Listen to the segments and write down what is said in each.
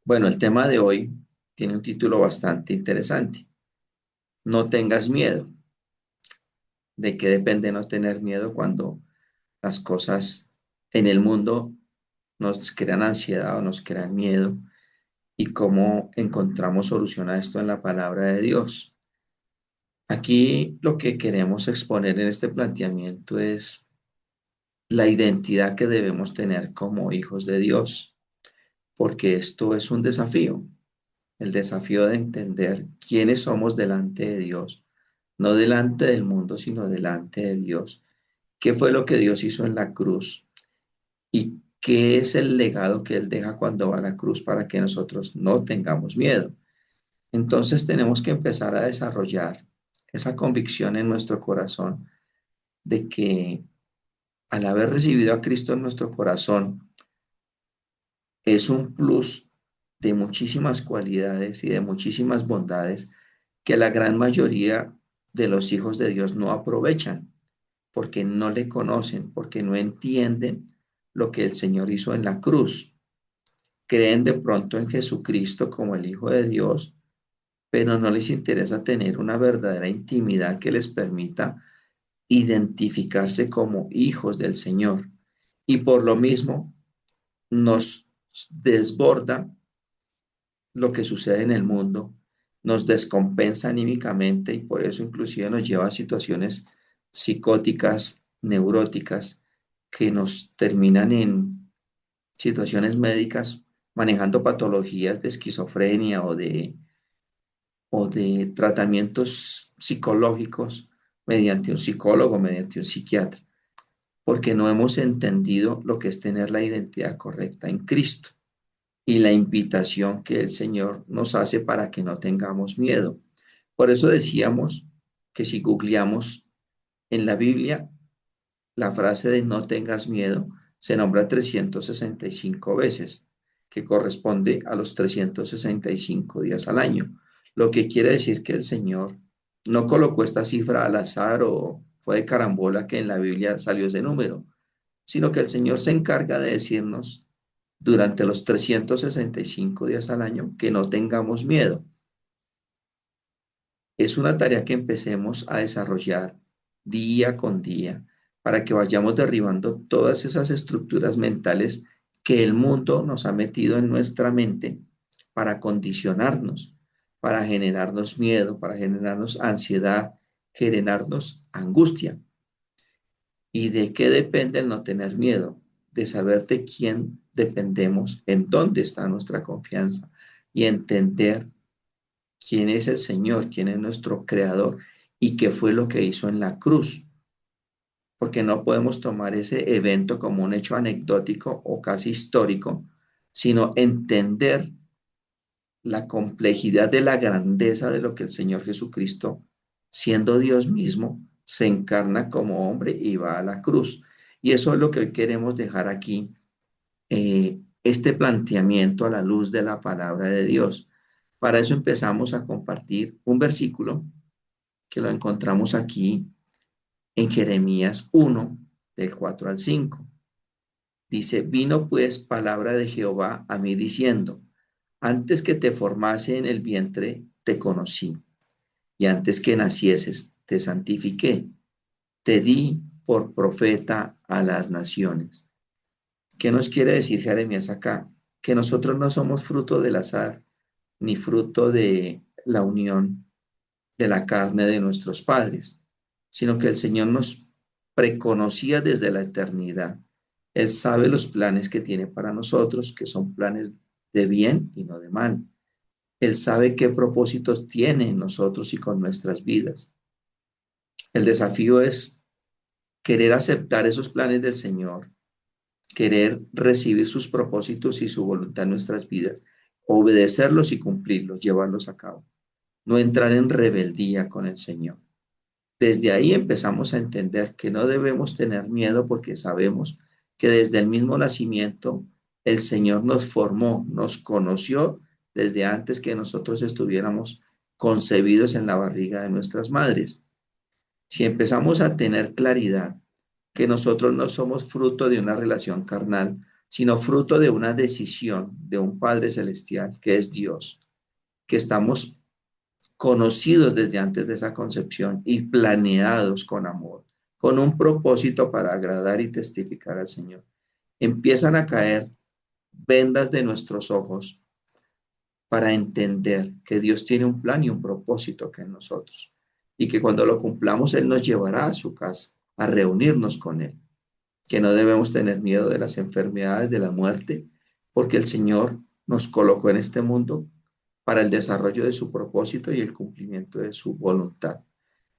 Bueno, el tema de hoy tiene un título bastante interesante. No tengas miedo. ¿De qué depende no tener miedo cuando las cosas en el mundo nos crean ansiedad o nos crean miedo? ¿Y cómo encontramos solución a esto en la palabra de Dios? Aquí lo que queremos exponer en este planteamiento es la identidad que debemos tener como hijos de Dios, porque esto es un desafío, el desafío de entender quiénes somos delante de Dios, no delante del mundo, sino delante de Dios. ¿Qué fue lo que Dios hizo en la cruz? ¿Y qué es el legado que Él deja cuando va a la cruz para que nosotros no tengamos miedo? Entonces tenemos que empezar a desarrollar esa convicción en nuestro corazón de que al haber recibido a Cristo en nuestro corazón es un plus de muchísimas cualidades y de muchísimas bondades que la gran mayoría de los hijos de Dios no aprovechan porque no le conocen, porque no entienden lo que el Señor hizo en la cruz. Creen de pronto en Jesucristo como el Hijo de Dios, pero no les interesa tener una verdadera intimidad que les permita identificarse como hijos del Señor. Y por lo mismo nos desborda lo que sucede en el mundo, nos descompensa anímicamente y por eso inclusive nos lleva a situaciones psicóticas, neuróticas, que nos terminan en situaciones médicas manejando patologías de esquizofrenia o de tratamientos psicológicos mediante un psicólogo, mediante un psiquiatra, porque no hemos entendido lo que es tener la identidad correcta en Cristo y la invitación que el Señor nos hace para que no tengamos miedo. Por eso decíamos que si googleamos en la Biblia, la frase de no tengas miedo se nombra 365 veces, que corresponde a los 365 días al año, lo que quiere decir que el Señor no colocó esta cifra al azar o fue de carambola que en la Biblia salió ese número, sino que el Señor se encarga de decirnos durante los 365 días al año que no tengamos miedo. Es una tarea que empecemos a desarrollar día con día para que vayamos derribando todas esas estructuras mentales que el mundo nos ha metido en nuestra mente para condicionarnos, para generarnos miedo, para generarnos ansiedad, generarnos angustia. ¿Y de qué depende el no tener miedo? De saber de quién dependemos, en dónde está nuestra confianza y entender quién es el Señor, quién es nuestro creador y qué fue lo que hizo en la cruz. Porque no podemos tomar ese evento como un hecho anecdótico o casi histórico, sino entender la complejidad de la grandeza de lo que el Señor Jesucristo, siendo Dios mismo, se encarna como hombre y va a la cruz. Y eso es lo que hoy queremos dejar aquí, este planteamiento a la luz de la palabra de Dios. Para eso empezamos a compartir un versículo que lo encontramos aquí en Jeremías 1, del 4 al 5. Dice, vino pues palabra de Jehová a mí diciendo, antes que te formase en el vientre, te conocí, y antes que nacieses, te santifiqué, te di por profeta a las naciones. ¿Qué nos quiere decir Jeremías acá? Que nosotros no somos fruto del azar, ni fruto de la unión de la carne de nuestros padres, sino que el Señor nos preconocía desde la eternidad. Él sabe los planes que tiene para nosotros, que son planes de bien y no de mal. Él sabe qué propósitos tiene en nosotros y con nuestras vidas. El desafío es querer aceptar esos planes del Señor, querer recibir sus propósitos y su voluntad en nuestras vidas, obedecerlos y cumplirlos, llevarlos a cabo. No entrar en rebeldía con el Señor. Desde ahí empezamos a entender que no debemos tener miedo porque sabemos que desde el mismo nacimiento el Señor nos formó, nos conoció desde antes que nosotros estuviéramos concebidos en la barriga de nuestras madres. Si empezamos a tener claridad que nosotros no somos fruto de una relación carnal, sino fruto de una decisión de un Padre Celestial, que es Dios, que estamos conocidos desde antes de esa concepción y planeados con amor, con un propósito para agradar y testificar al Señor. Empiezan a caer vendas de nuestros ojos para entender que Dios tiene un plan y un propósito que en nosotros, y que cuando lo cumplamos, Él nos llevará a su casa, a reunirnos con Él, que no debemos tener miedo de las enfermedades, de la muerte, porque el Señor nos colocó en este mundo para el desarrollo de su propósito y el cumplimiento de su voluntad.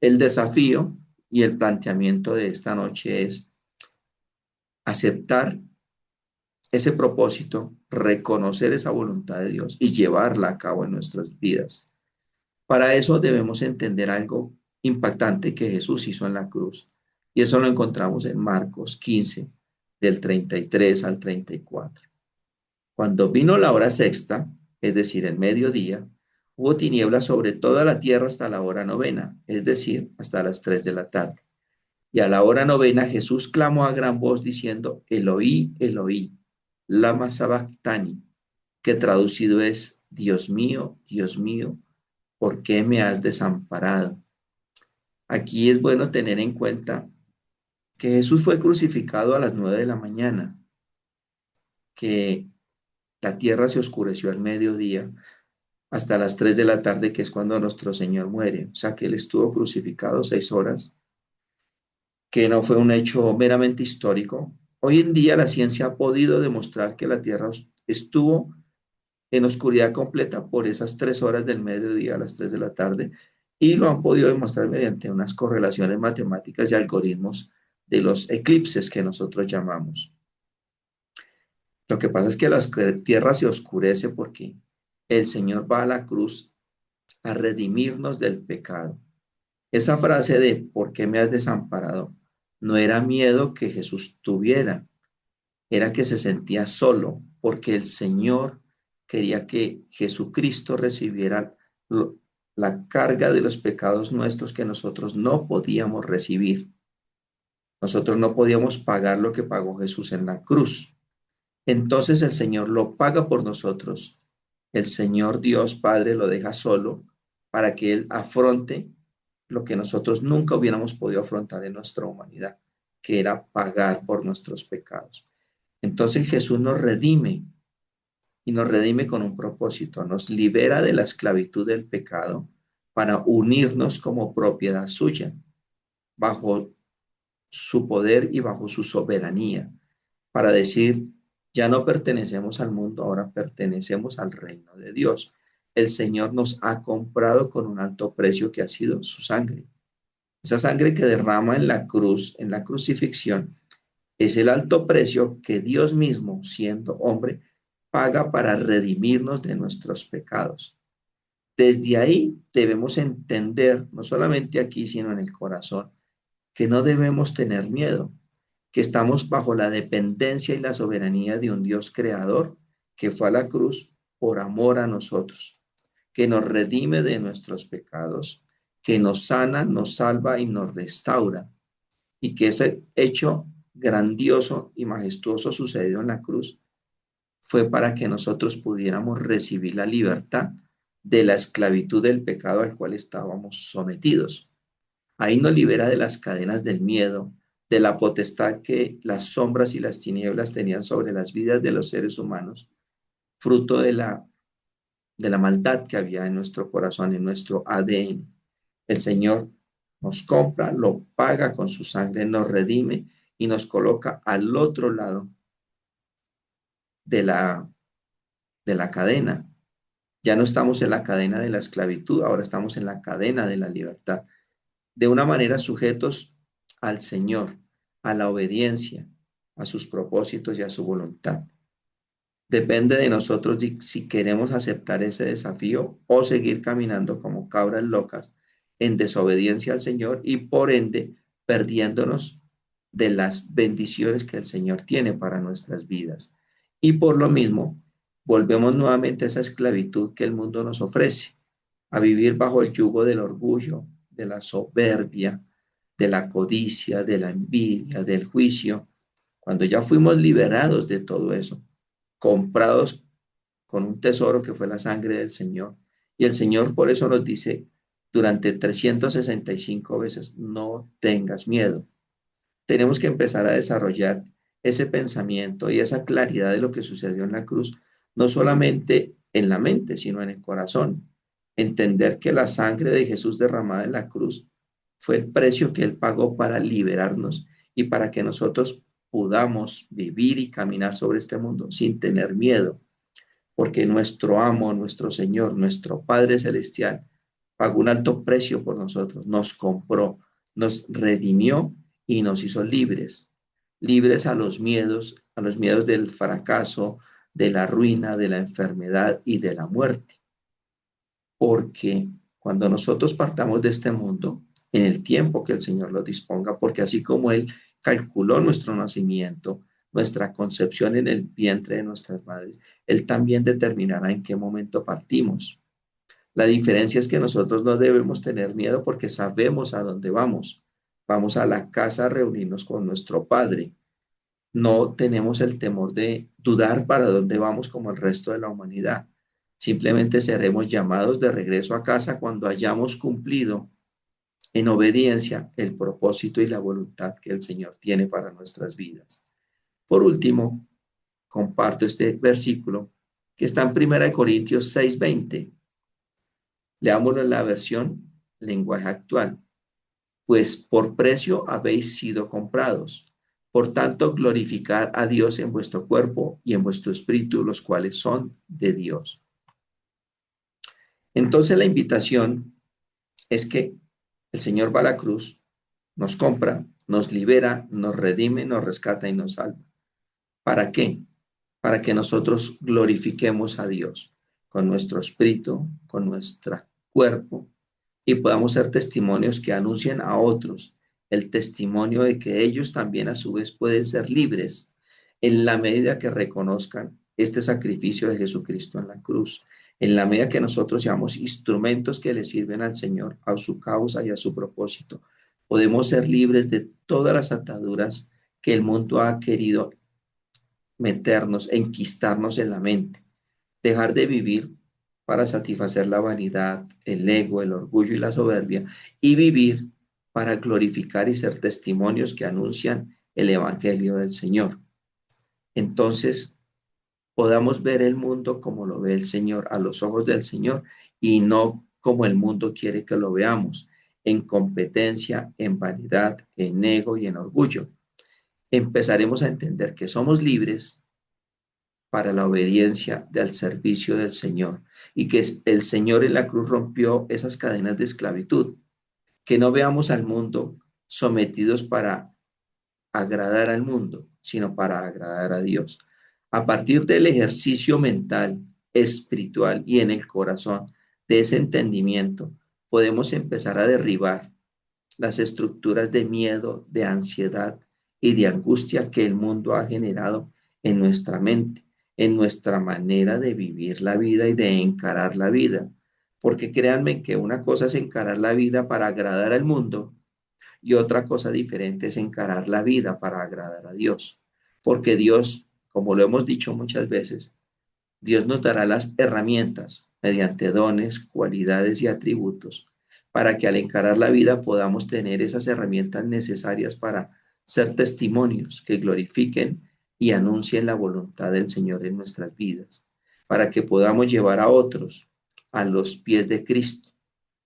El desafío y el planteamiento de esta noche es aceptar ese propósito, reconocer esa voluntad de Dios y llevarla a cabo en nuestras vidas. Para eso debemos entender algo impactante que Jesús hizo en la cruz. Y eso lo encontramos en Marcos 15, del 33 al 34. Cuando vino la hora sexta, es decir, el mediodía, hubo tinieblas sobre toda la tierra hasta la hora novena, es decir, hasta las 3 de la tarde. Y a la hora novena Jesús clamó a gran voz diciendo, Eloí, Eloí, lama sabactani, que traducido es, Dios mío, ¿por qué me has desamparado? Aquí es bueno tener en cuenta que Jesús fue crucificado a las 9 de la mañana, que la tierra se oscureció al mediodía hasta las 3 de la tarde, que es cuando nuestro Señor muere. O sea, que Él estuvo crucificado 6 horas, que no fue un hecho meramente histórico. Hoy en día la ciencia ha podido demostrar que la tierra estuvo en oscuridad completa por esas 3 horas del mediodía a las 3 de la tarde, y lo han podido demostrar mediante unas correlaciones matemáticas y algoritmos de los eclipses que nosotros llamamos. Lo que pasa es que la tierra se oscurece porque el Señor va a la cruz a redimirnos del pecado. Esa frase de ¿por qué me has desamparado? No era miedo que Jesús tuviera, era que se sentía solo, porque el Señor quería que Jesucristo recibiera la carga de los pecados nuestros que nosotros no podíamos recibir. Nosotros no podíamos pagar lo que pagó Jesús en la cruz. Entonces el Señor lo paga por nosotros. El Señor Dios Padre lo deja solo para que Él afronte lo que nosotros nunca hubiéramos podido afrontar en nuestra humanidad, que era pagar por nuestros pecados. Entonces Jesús nos redime, y nos redime con un propósito, nos libera de la esclavitud del pecado para unirnos como propiedad suya, bajo su poder y bajo su soberanía, para decir, ya no pertenecemos al mundo, ahora pertenecemos al reino de Dios. El Señor nos ha comprado con un alto precio que ha sido su sangre. Esa sangre que derrama en la cruz, en la crucifixión, es el alto precio que Dios mismo, siendo hombre, paga para redimirnos de nuestros pecados. Desde ahí debemos entender, no solamente aquí, sino en el corazón, que no debemos tener miedo, que estamos bajo la dependencia y la soberanía de un Dios creador que fue a la cruz por amor a nosotros, que nos redime de nuestros pecados, que nos sana, nos salva y nos restaura, y que ese hecho grandioso y majestuoso sucedió en la cruz fue para que nosotros pudiéramos recibir la libertad de la esclavitud del pecado al cual estábamos sometidos. Ahí nos libera de las cadenas del miedo, de la potestad que las sombras y las tinieblas tenían sobre las vidas de los seres humanos, fruto de la maldad que había en nuestro corazón, en nuestro ADN. El Señor nos compra, lo paga con su sangre, nos redime y nos coloca al otro lado de la cadena. Ya no estamos en la cadena de la esclavitud, ahora estamos en la cadena de la libertad. De una manera sujetos al Señor, a la obediencia, a sus propósitos y a su voluntad. Depende de nosotros si queremos aceptar ese desafío o seguir caminando como cabras locas en desobediencia al Señor y por ende perdiéndonos de las bendiciones que el Señor tiene para nuestras vidas. Y por lo mismo, volvemos nuevamente a esa esclavitud que el mundo nos ofrece, a vivir bajo el yugo del orgullo, de la soberbia, de la codicia, de la envidia, del juicio, Cuando ya fuimos liberados de todo eso, comprados con un tesoro que fue la sangre del Señor. Y el Señor por eso nos dice durante 365 veces, no tengas miedo. Tenemos que empezar a desarrollar ese pensamiento y esa claridad de lo que sucedió en la cruz, no solamente en la mente, sino en el corazón. Entender que la sangre de Jesús derramada en la cruz fue el precio que Él pagó para liberarnos y para que nosotros podamos vivir y caminar sobre este mundo sin tener miedo, porque nuestro amo, nuestro Señor, nuestro Padre Celestial, pagó un alto precio por nosotros, nos compró, nos redimió y nos hizo libres, libres a los miedos del fracaso, de la ruina, de la enfermedad y de la muerte. Porque cuando nosotros partamos de este mundo, en el tiempo que el Señor lo disponga, porque así como Él calculó nuestro nacimiento, nuestra concepción en el vientre de nuestras madres, Él también determinará en qué momento partimos. La diferencia es que nosotros no debemos tener miedo porque sabemos a dónde vamos. Vamos a la casa a reunirnos con nuestro Padre. No tenemos el temor de dudar para dónde vamos como el resto de la humanidad. Simplemente seremos llamados de regreso a casa cuando hayamos cumplido en obediencia el propósito y la voluntad que el Señor tiene para nuestras vidas. Por último, comparto este versículo que está en 1 Corintios 6:20. Leámoslo en la versión lenguaje actual. Pues por precio habéis sido comprados. Por tanto, glorificad a Dios en vuestro cuerpo y en vuestro espíritu, los cuales son de Dios. Entonces la invitación es que el Señor va a la cruz, nos compra, nos libera, nos redime, nos rescata y nos salva. ¿Para qué? Para que nosotros glorifiquemos a Dios con nuestro espíritu, con nuestro cuerpo, y podamos ser testimonios que anuncien a otros el testimonio de que ellos también a su vez pueden ser libres en la medida que reconozcan este sacrificio de Jesucristo en la cruz, en la medida que nosotros seamos instrumentos que le sirven al Señor, a su causa y a su propósito. Podemos ser libres de todas las ataduras que el mundo ha querido meternos, enquistarnos en la mente, dejar de vivir para satisfacer la vanidad, el ego, el orgullo y la soberbia, y vivir para glorificar y ser testimonios que anuncian el Evangelio del Señor. Entonces, podamos ver el mundo como lo ve el Señor, a los ojos del Señor, y no como el mundo quiere que lo veamos, en competencia, en vanidad, en ego y en orgullo. Empezaremos a entender que somos libres para la obediencia al servicio del Señor y que el Señor en la cruz rompió esas cadenas de esclavitud, que no veamos al mundo sometidos para agradar al mundo, sino para agradar a Dios. A partir del ejercicio mental, espiritual y en el corazón de ese entendimiento, podemos empezar a derribar las estructuras de miedo, de ansiedad y de angustia que el mundo ha generado en nuestra mente, en nuestra manera de vivir la vida y de encarar la vida. Porque créanme que una cosa es encarar la vida para agradar al mundo y otra cosa diferente es encarar la vida para agradar a Dios. Porque Dios, como lo hemos dicho muchas veces, Dios nos dará las herramientas mediante dones, cualidades y atributos para que al encarar la vida podamos tener esas herramientas necesarias para ser testimonios que glorifiquen y anuncien la voluntad del Señor en nuestras vidas, para que podamos llevar a otros a los pies de Cristo,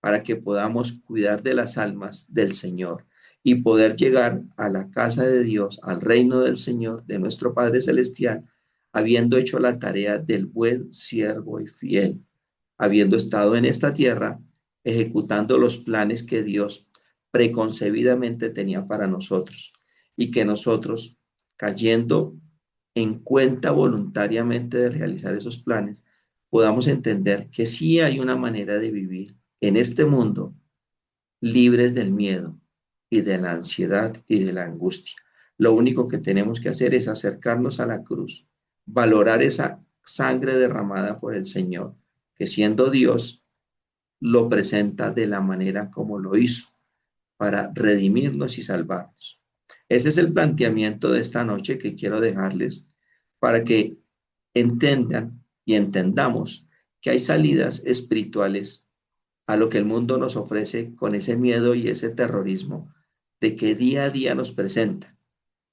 para que podamos cuidar de las almas del Señor y poder llegar a la casa de Dios, al reino del Señor, de nuestro Padre Celestial, habiendo hecho la tarea del buen siervo y fiel, habiendo estado en esta tierra, ejecutando los planes que Dios preconcebidamente tenía para nosotros y que nosotros, cayendo en cuenta voluntariamente de realizar esos planes, podamos entender que sí hay una manera de vivir en este mundo libres del miedo y de la ansiedad y de la angustia. Lo único que tenemos que hacer es acercarnos a la cruz, valorar esa sangre derramada por el Señor, que siendo Dios lo presenta de la manera como lo hizo, para redimirnos y salvarnos. Ese es el planteamiento de esta noche que quiero dejarles para que entiendan y entendamos que hay salidas espirituales a lo que el mundo nos ofrece con ese miedo y ese terrorismo de que día a día nos presenta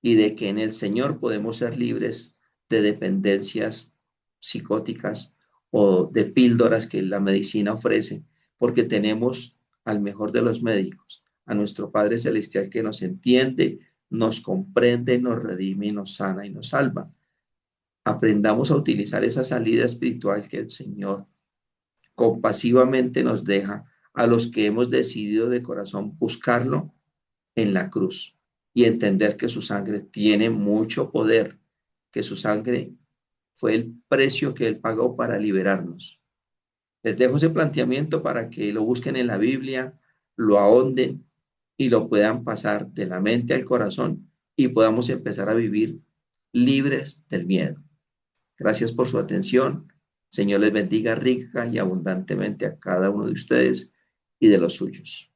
y de que en el Señor podemos ser libres de dependencias psicóticas o de píldoras que la medicina ofrece, porque tenemos al mejor de los médicos, a nuestro Padre Celestial que nos entiende, nos comprende, nos redime y nos sana y nos salva. Aprendamos a utilizar esa salida espiritual que el Señor compasivamente nos deja a los que hemos decidido de corazón buscarlo en la cruz y entender que su sangre tiene mucho poder, que su sangre fue el precio que él pagó para liberarnos. Les dejo ese planteamiento para que lo busquen en la Biblia, lo ahonden y lo puedan pasar de la mente al corazón y podamos empezar a vivir libres del miedo. Gracias por su atención. Señor les bendiga rica y abundantemente a cada uno de ustedes y de los suyos.